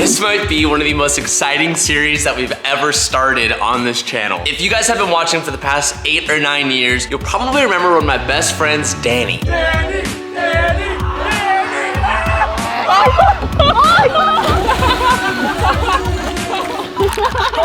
This might be one of the most exciting series that we've ever started on this channel. If you guys have been watching for the past 8 or 9 years, you'll probably remember one of my best friends, Danny.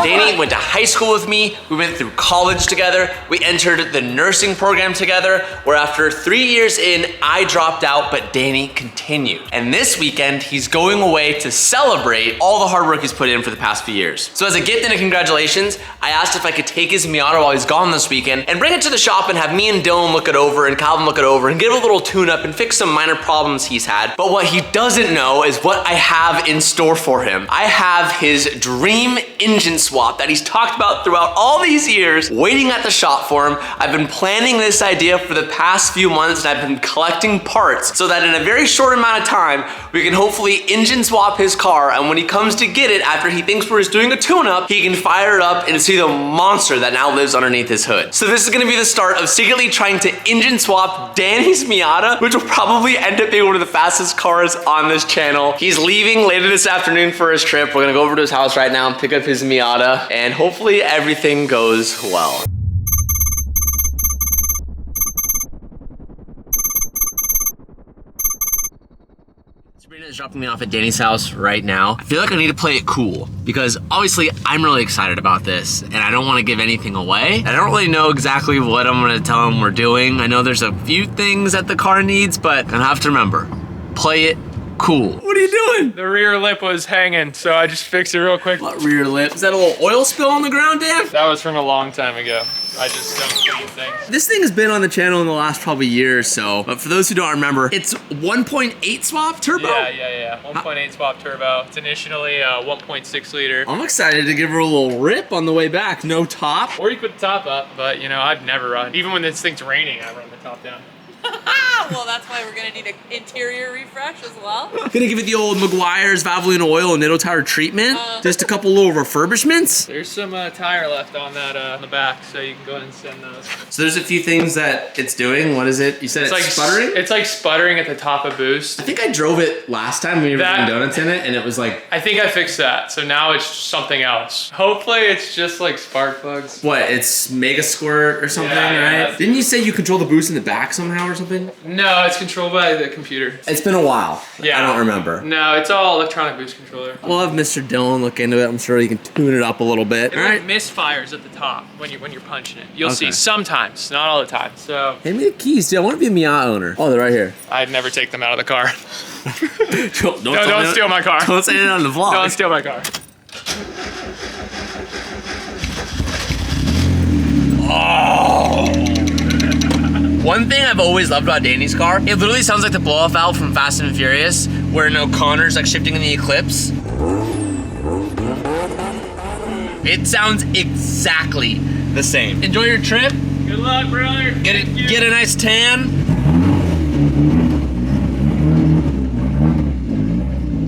Danny went to high school with me, we went through college together, we entered the nursing program together, where after 3 years in, I dropped out, but Danny continued. And this weekend, he's going away to celebrate all the hard work he's put in for the past few years. So as a gift and a congratulations, I asked if I could take his Miata while he's gone this weekend and bring it to the shop and have me and Dylan look it over and Calvin look it over and give it a little tune-up and fix some minor problems he's had. But what he doesn't know is what I have in store for him. I have his dream engine swap that he's talked about throughout all these years, waiting at the shop for him. I've been planning this idea for the past few months and I've been collecting parts so that in a very short amount of time, we can hopefully engine swap his car, and when he comes to get it after he thinks we're just doing a tune-up, he can fire it up and see the monster that now lives underneath his hood. So this is gonna be the start of secretly trying to engine swap Danny's Miata, which will probably end up being one of the fastest cars on this channel. He's leaving later this afternoon for his trip. We're gonna go over to his house right now and pick up his Miata, and hopefully everything goes well. Sabrina is dropping me off at Danny's house right now. I feel like I need to play it cool because obviously I'm really excited about this and I don't want to give anything away. I don't really know exactly what I'm going to tell him we're doing. I know there's a few things that the car needs, but I have to remember, play it cool. What are you doing? The rear lip was hanging, so I just fixed it real quick. What rear lip? Is that a little oil spill on the ground, Dan? That was from a long time ago. I just don't clean things. This thing has been on the channel in the last probably year or so, but for those who don't remember, it's 1.8 swap turbo? Yeah. 1.8 swap turbo. It's initially a 1.6 liter. I'm excited to give her a little rip on the way back. No top. Or you put the top up, but you know, I've never run. Even when this thing's raining, I run the top down. Well, that's why we're gonna need an interior refresh as well. Gonna give it the old Meguiar's Valvoline oil and Nitto tire treatment. Just a couple little refurbishments. There's some tire left on that on the back, so you can go ahead and send those. So there's a few things that it's doing. What is it? You said it's like sputtering? It's like sputtering at the top of boost. I think I drove it last time when you were doing donuts in it, and it was like... I think I fixed that, so now it's something else. Hopefully it's just like spark plugs. What, it's Mega Squirt or something, yeah, right? Didn't you say you control the boost in the back somehow or something? No, it's controlled by the computer. It's been a while. Yeah. I don't remember. No, it's all electronic boost controller. We'll have Mr. Dylan look into it. I'm sure he can tune it up a little bit. It like misfires at the top when you're punching it. You'll see sometimes, not all the time. So hand me the keys, dude. I want to be a Miata owner. Oh, they're right here. I'd never take them out of the car. don't steal my car. Don't say it on the vlog. Don't steal my car. One thing I've always loved about Danny's car, it literally sounds like the blow-off valve from Fast and Furious, where O'Connor's like shifting in the Eclipse. It sounds exactly the same. Enjoy your trip. Good luck, brother. Get a nice tan.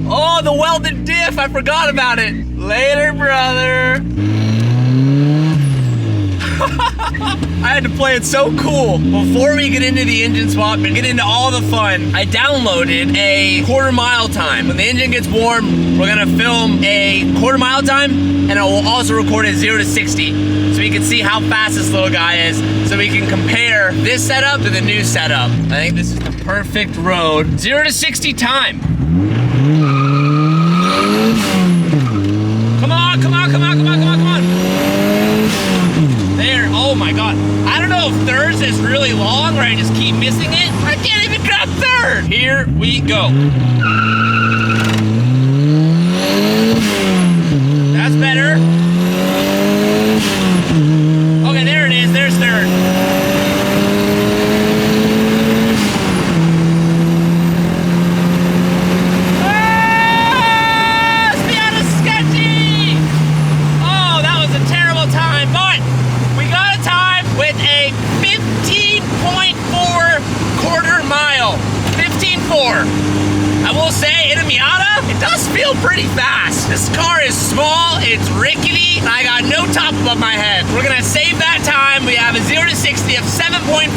Oh, the welded diff, I forgot about it. Later, brother. I had to play it so cool. Before we get into the engine swap and get into all the fun, I downloaded a quarter-mile time. When the engine gets warm, we're gonna film a quarter-mile time, and I will also record it 0 to 60. So we can see how fast this little guy is, so we can compare this setup to the new setup. I think this is the perfect road. 0 to 60 time. Come on, come on, come on, come on, come on, come on. There, oh my God. I don't know if thirds is really long or I just keep missing it. I can't even grab third. Here we go. That's better. Okay, there it is, there's third. I will say, in a Miata, it does feel pretty fast. This car is small, it's rickety, and I got no top above my head. We're gonna save that time. We have a 0 to 60 of 7.5,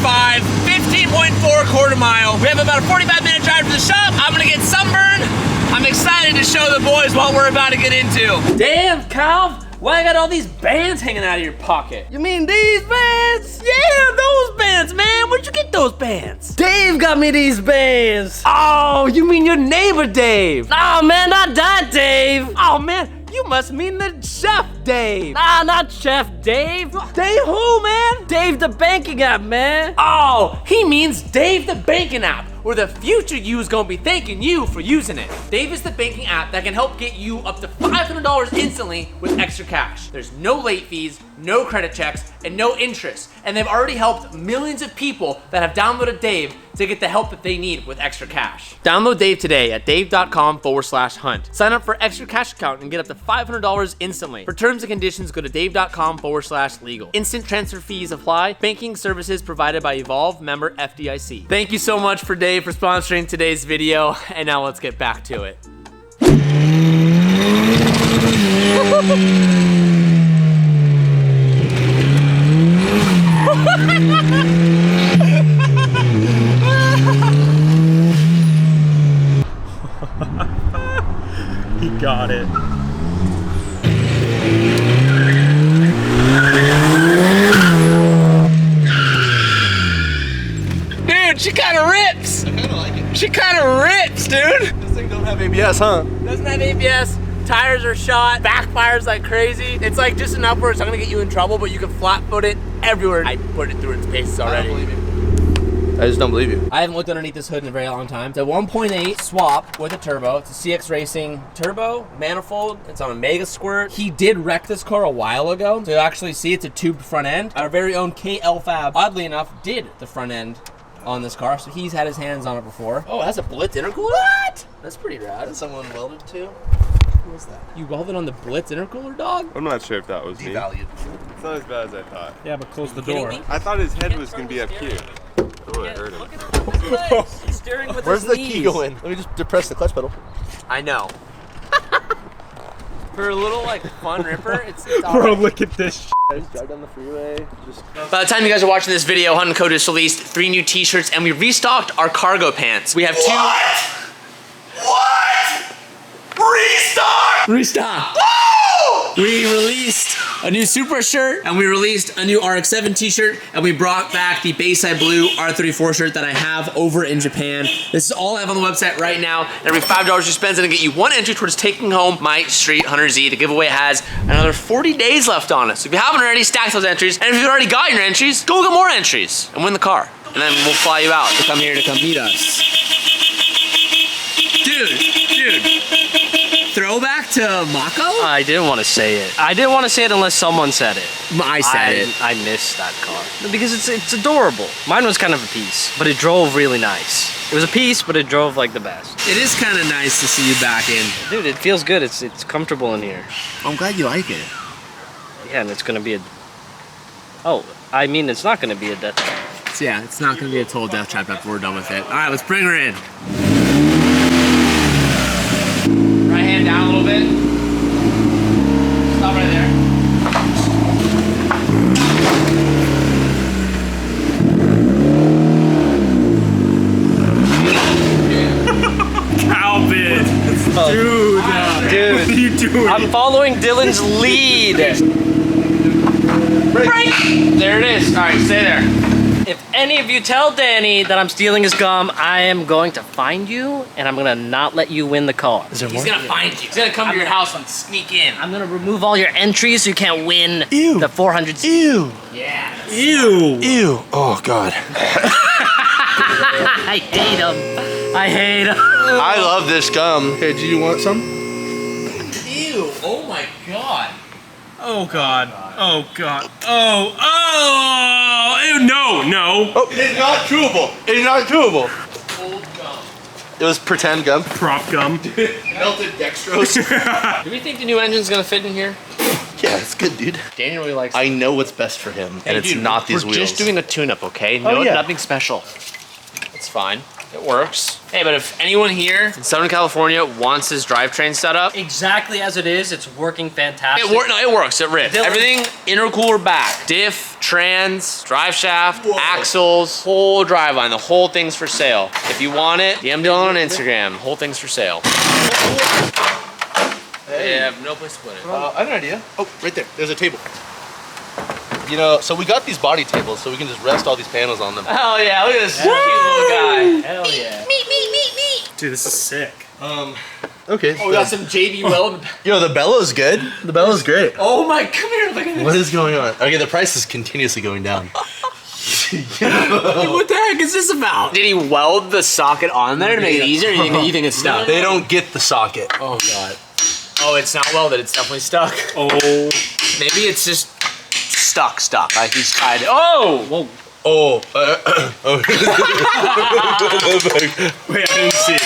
15.4 quarter mile. We have about a 45-minute drive to the shop. I'm gonna get sunburned. I'm I'm excited to show the boys what we're about to get into. Damn, Calv, why I got all these bands hanging out of your pocket? You mean these bands? Yeah, those bands, man. Where'd you get those bands? Dave got me these bands. Oh, you mean your neighbor Dave? Nah, man, not that Dave. Oh, man, you must mean the chef Dave. Nah, not Chef Dave. Dave who, man? Dave the banking app, man. Oh, he means Dave the banking app, where the future you is gonna be thanking you for using it. Dave is the banking app that can help get you up to $500 instantly with extra cash. There's no late fees, no credit checks, and no interest. And they've already helped millions of people that have downloaded Dave to get the help that they need with extra cash. Download Dave today at dave.com/hunt. Sign up for extra cash account and get up to $500 instantly. For terms and conditions, go to dave.com/legal. Instant transfer fees apply. Banking services provided by Evolve, member FDIC. Thank you so much for Dave for sponsoring today's video. And now let's get back to it. He got it. Dude, she kind of rips. I kind of like it. She kind of rips, dude. This thing don't have ABS, huh? Doesn't have ABS. Tires are shot. Backfires like crazy. It's like just enough where it's not gonna get you in trouble, but you can flat foot it everywhere. I put it through its paces already. I don't believe you. I just don't believe you. I haven't looked underneath this hood in a very long time. It's a 1.8 swap with a turbo. It's a CX Racing turbo, manifold. It's on a Mega Squirt. He did wreck this car a while ago. So you actually see it's a tubed front end. Our very own KL Fab, oddly enough, did the front end on this car. So he's had his hands on it before. Oh, it has a Blitz intercooler? What? That's pretty rad. Someone welded to? Who was that? You welded on the Blitz intercooler, dog? I'm not sure if that was me. Devalued. It's not as bad as I thought. Yeah, but close the door. I thought his head was gonna be up here. Oh, I heard him. Look at his legs. He's steering with Where's his the knees. key going? Let me just depress the clutch pedal. I know. For a little like fun ripper, it's Bro, alright. look at this. Just drive down the freeway. Just By the time you guys are watching this video, Hunt & Co just released 3 new t-shirts and we restocked our cargo pants. We have 2. What? Restock! Restock. We released a new Supra shirt and we released a new RX-7 t-shirt and we brought back the Bayside Blue R34 shirt that I have over in Japan. This is all I have on the website right now. And every $5 you spend is gonna get you 1 entry towards taking home my Street Hunter Z. The giveaway has another 40 days left on it. So if you haven't already, stack those entries. And if you've already got your entries, go get more entries and win the car. And then we'll fly you out to come here to come meet us. Dude. Throwback to Mako? I didn't want to say it. I didn't want to say it unless someone said it. I said it. I missed that car because it's adorable. Mine was kind of a piece, but it drove really nice. It was a piece, but it drove like the best. It is kind of nice to see you back in. Dude, it feels good. It's comfortable in here. I'm glad you like it. Yeah, and it's gonna be a. Oh, I mean, it's not gonna be a death trap. So yeah, it's not gonna be a total death trap after we're done with it. All right, let's bring her in. Right hand down a little bit. Stop right there. Calvin. Dude. Dude, What are you doing? I'm following Dylan's lead. Break. There it is. All right, stay there. If any of you tell Danny that I'm stealing his gum, I am going to find you, and I'm gonna not let you win the car. He's gonna find you. He's gonna come to your house and sneak in. I'm gonna remove all your entries so you can't win Ew. the 400. Ew. Yeah. Ew. Ew. Oh, God. I hate him. I hate him. I love this gum. Hey, do you want some? Ew. Oh my God. Oh, God. Oh, God. Oh. Ew, no. Oh, it's not chewable. It's not chewable. Old gum. It was pretend gum. Prop gum. Melted dextrose. Do we think the new engine's gonna fit in here? Yeah, it's good, dude. Daniel really likes I know what's best for him, and it's not these we're wheels. just doing a tune-up, okay? Oh, yeah. Nothing special. It's fine. It works. Hey, but if anyone here in Southern California wants this drivetrain setup, Exactly as it is, it's working fantastic. no, it works. It rips. Dylan- Everything intercooler back, diff, trans, drive shaft, axles, whole driveline. The whole thing's for sale. If you want it, DM Dylan on Instagram. The whole thing's for sale. They have no place to put it. I have an idea. Oh, right there. There's a table. You know, so we got these body tables, so we can just rest all these panels on them. Hell yeah! Look at this cute little guy. Hell yeah. Dude, this is sick. Okay. Oh, we got some JB Weld. Yo, the bello's good. The bello's great. Oh my, come here, look at this. What is going on? Okay, the price is continuously going down. What the heck is this about? Did he weld the socket on there to make it easier, or you think it's stuck? They don't get the socket. Oh god. Oh, it's not welded, it's definitely stuck. Oh. Maybe it's just stuck. Like he's tied it. Oh! Whoa. Oh. Wait, I didn't see it.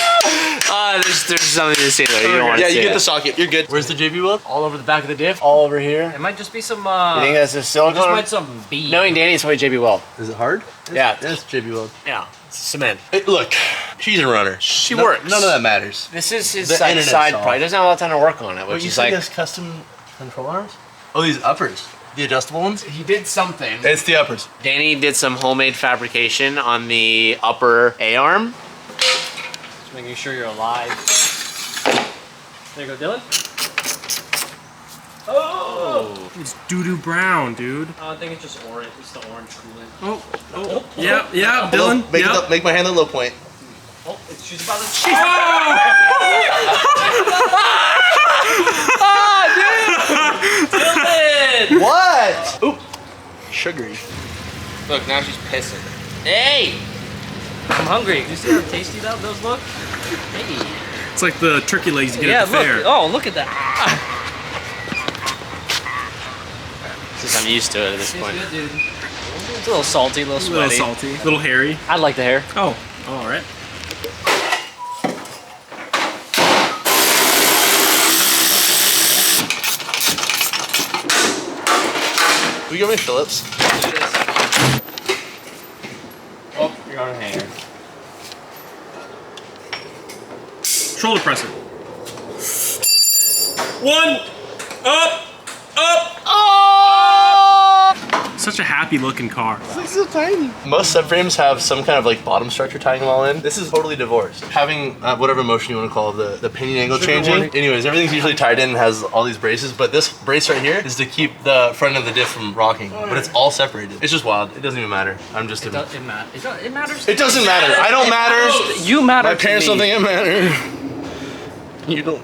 There's something to say there. You don't want to Yeah, see you get it. the socket. You're good. Where's the JB weld? All over the back of the diff, all over here. It might just be some, You think that's a just silicone? might some bead. Knowing Danny, it's probably JB Weld. Is it hard? Yeah. That's JB weld. Yeah. It's cement. Hey, look, she's a runner. She works. None of that matters. This is his The side internet's side off. part. He doesn't have a lot of time to work on it, Wait, which you is said like... he has custom control arms? Oh, these uppers. The adjustable ones? He did something. It's the uppers. Danny did some homemade fabrication on the upper A-arm. Just making sure you're alive. There you go, Dylan. Oh! It's doo-doo brown, dude. I think it's just orange. It's the orange coolant. Oh. Yeah, Dylan. Make, Yep. make my hand a low point. Oh, she's about to. Dylan! What? Oop. Sugary. Look, now she's pissing. Hey! I'm hungry. Do you see how tasty those look? Hey. It's like the turkey legs you get Yeah, at the fair. look. Oh, look at that. Since I'm used to it at this point. Good, dude. It's a little salty, a little A sweaty. little salty, a little hairy. I like the hair. Oh, all right. Will you give me Phillips? Oh, you're on a hanger. Shoulder presser. One. Up. Such a happy looking car. It's so tiny. Most subframes have some kind of like bottom structure tying them all in. This is totally divorced. Having whatever motion you want to call the pinion angle changing. Anyways, everything's usually tied in and has all these braces, but this brace right here is to keep the front of the diff from rocking. But it's all separated. It's just wild. It doesn't even matter. I'm just It matters. It doesn't matter. I don't matter. You matter. My parents to don't me. think I matter. You don't.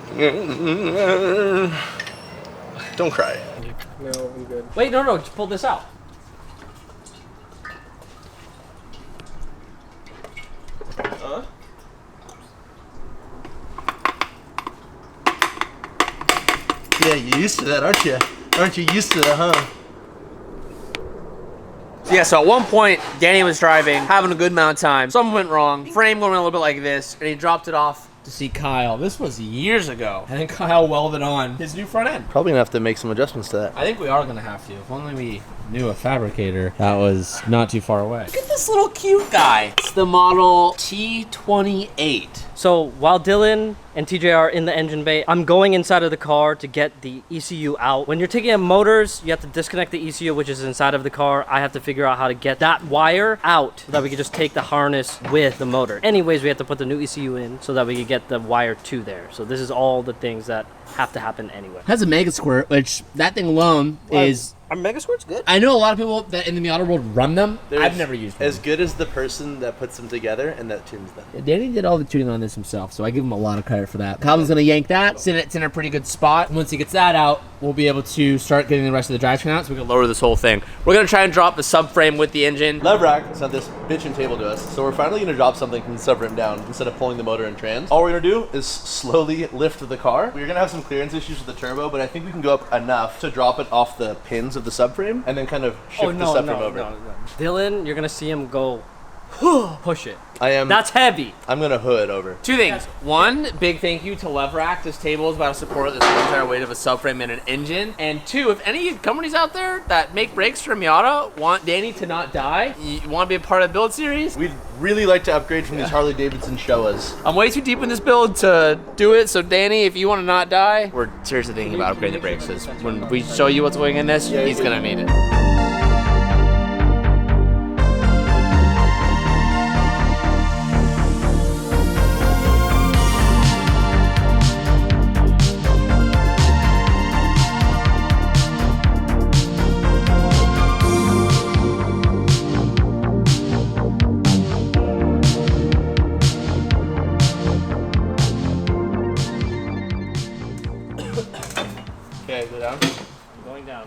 Don't cry. No, I'm good. Wait, no, just pull this out. Yeah, you're used to that, aren't you? Aren't you used to that, huh? Yeah, so at one point, Danny was driving, having a good amount of time. Something went wrong. Frame going a little bit like this, and he dropped it off to see Kyle. This was years ago. And then Kyle welded on his new front end. Probably gonna have to make some adjustments to that. I think we are gonna have to. If only we knew a fabricator that was not too far away. Look at this little cute guy. It's the model T28. So while Dylan and TJ are in the engine bay, I'm going inside of the car to get the ECU out. When you're taking out motors, you have to disconnect the ECU, which is inside of the car. I have to figure out how to get that wire out so that we can just take the harness with the motor. Anyways, we have to put the new ECU in so that we can get the wire to there. So this is all the things that have to happen anyway. Has a Mega Squirt, which that thing alone is... Our Mega Squirt's good. I know a lot of people that in the Miata world run them. There's I've never used one. As good as the person that puts them together and that tunes them. Yeah, Danny did all the tuning on this himself, so I give him a lot of credit for that. Calvin's gonna yank that, it's in a pretty good spot. Once he gets that out, we'll be able to start getting the rest of the drivetrain out, so we can lower this whole thing. We're gonna try and drop the subframe with the engine. Lev Rack sent this bitchin' table to us, so we're finally gonna drop something from the subframe down instead of pulling the motor and trans. All we're gonna do is slowly lift the car. We're gonna have some clearance issues with the turbo, but I think we can go up enough to drop it off the pins of the subframe and then kind of shift the subframe over. Dylan, you're gonna see him go push it. I am. That's heavy. I'm gonna hood over. Two things. One, big thank you to Leverack. This table is about to support the entire weight of a subframe and an engine. And two, if any companies out there that make brakes for Miata want Danny to not die, you want to be a part of the build series, We'd really like to upgrade from these Harley Davidson Showas. I'm way too deep in this build to do it. So Danny, if you want to not die, we're seriously thinking about upgrading the brakes. Because when we show you what's going in this, he's gonna need it. Okay, go down. I'm going down.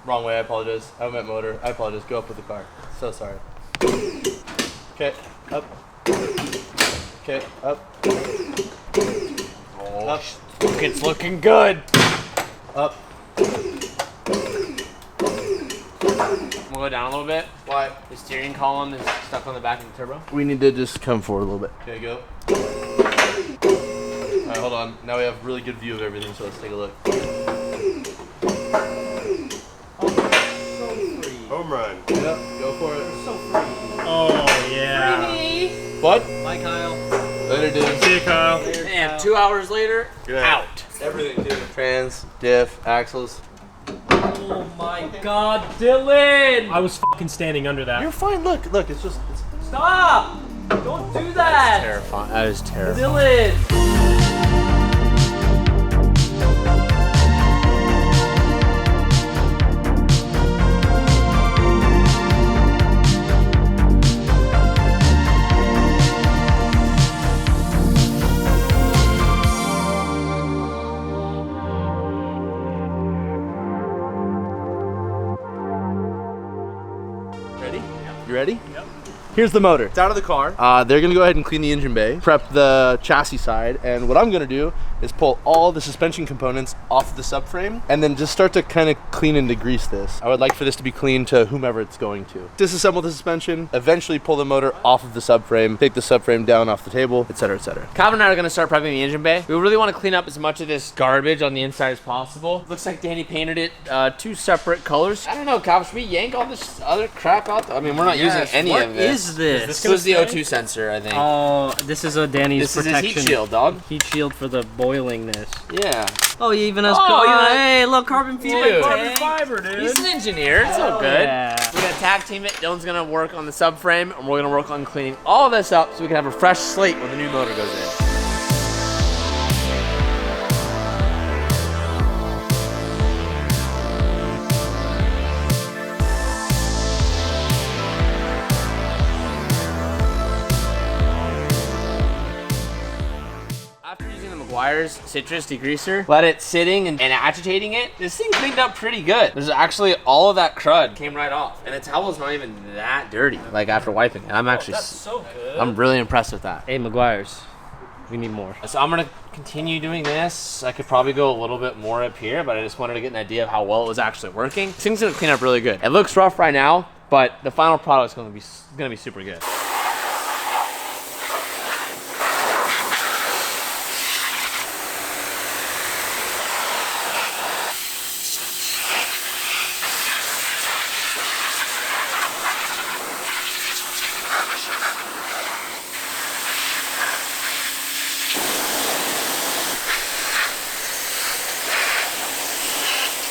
Wrong way, I apologize. I meant motor. I apologize. Go up with the car. So sorry. Okay, up. Okay, up. Oh, Up. it's looking good. Up. We'll go down a little bit. Why? The steering column is stuck on the back of the turbo. We need to just come forward a little bit. Okay, go. Alright, hold on. Now we have really good view of everything, so let's take a look. Home run. Yep, go for it. Oh, yeah. What? Bye, Kyle. Later, dude. See you, Kyle. And 2 hours later, Good. out. Everything, dude. Trans, diff, axles. Oh my God, Dylan! I was fucking standing under that. You're fine. Look, it's just. Stop! Don't do that! Terrifying. That is terrifying. Dylan! Ready? You ready? Yep. Here's the motor. It's out of the car. They're gonna go ahead and clean the engine bay, prep the chassis side, and what I'm gonna do is pull all the suspension components off the subframe and then just start to kind of clean and degrease this. I would like for this to be clean to whomever it's going to. Disassemble the suspension, eventually pull the motor off of the subframe, take the subframe down off the table, etc., etc. Calvin and I are going to start prepping the engine bay. We really want to clean up as much of this garbage on the inside as possible. Looks like Danny painted it 2 separate colors. I don't know, Calvin, should we yank all this other crap out? I mean, we're not using any What of this. is this? This was the O2 sensor, I think. Oh, this is a Danny's This is protection. his heat shield, dog. Heat shield for the boilingness. Yeah. Oh, he even has hey, look, carbon fiber. Dude. tank. Fiber, dude. He's an engineer. It's all good. Yeah. We're going to tag team it. Dylan's going to work on the subframe, and we're going to work on cleaning all of this up so we can have a fresh slate when the new motor goes in. After using the Meguiar's citrus degreaser, let it sitting and agitating it, this thing cleaned up pretty good. There's actually all of that crud came right off. And the towel's not even that dirty, like after wiping it. I'm actually, So good. I'm really impressed with that. Hey, Meguiar's. We need more. So I'm gonna continue doing this. I could probably go a little bit more up here, but I just wanted to get an idea of how well it was actually working. This thing's gonna clean up really good. It looks rough right now, but the final product is gonna be super good.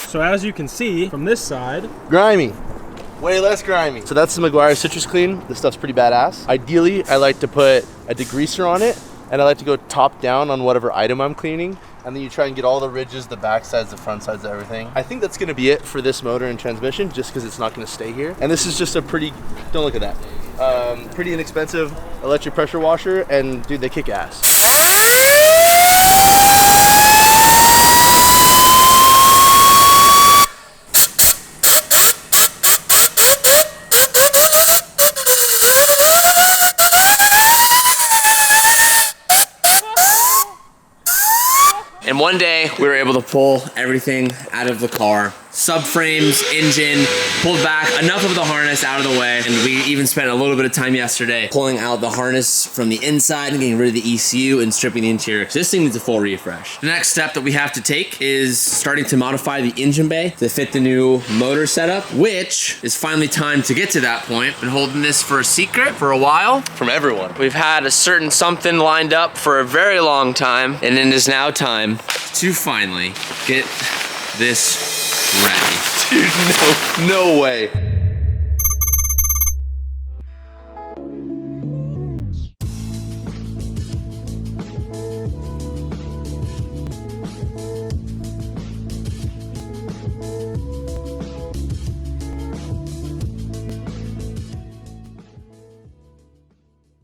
So as you can see from this side, Grimy. Way less grimy. So that's the Meguiar's Citrus Clean. This stuff's pretty badass. Ideally, I like to put a degreaser on it, and I like to go top down on whatever item I'm cleaning, and then you try and get all the ridges, the back sides, the front sides, everything. I think that's gonna be it for this motor and transmission, just because it's not gonna stay here. And this is just a pretty, don't look at that, pretty inexpensive electric pressure washer, and dude, they kick ass. And one day we were able to pull everything out of the car subframes, engine, pulled back enough of the harness out of the way, and we even spent a little bit of time yesterday pulling out the harness from the inside and getting rid of the ECU and stripping the interior. So this thing needs a full refresh. The next step that we have to take is starting to modify the engine bay to fit the new motor setup, which is finally time to get to that point. Been holding this for a secret for a while from everyone. We've had a certain something lined up for a very long time, and it is now time to finally get this ready. Dude, no way.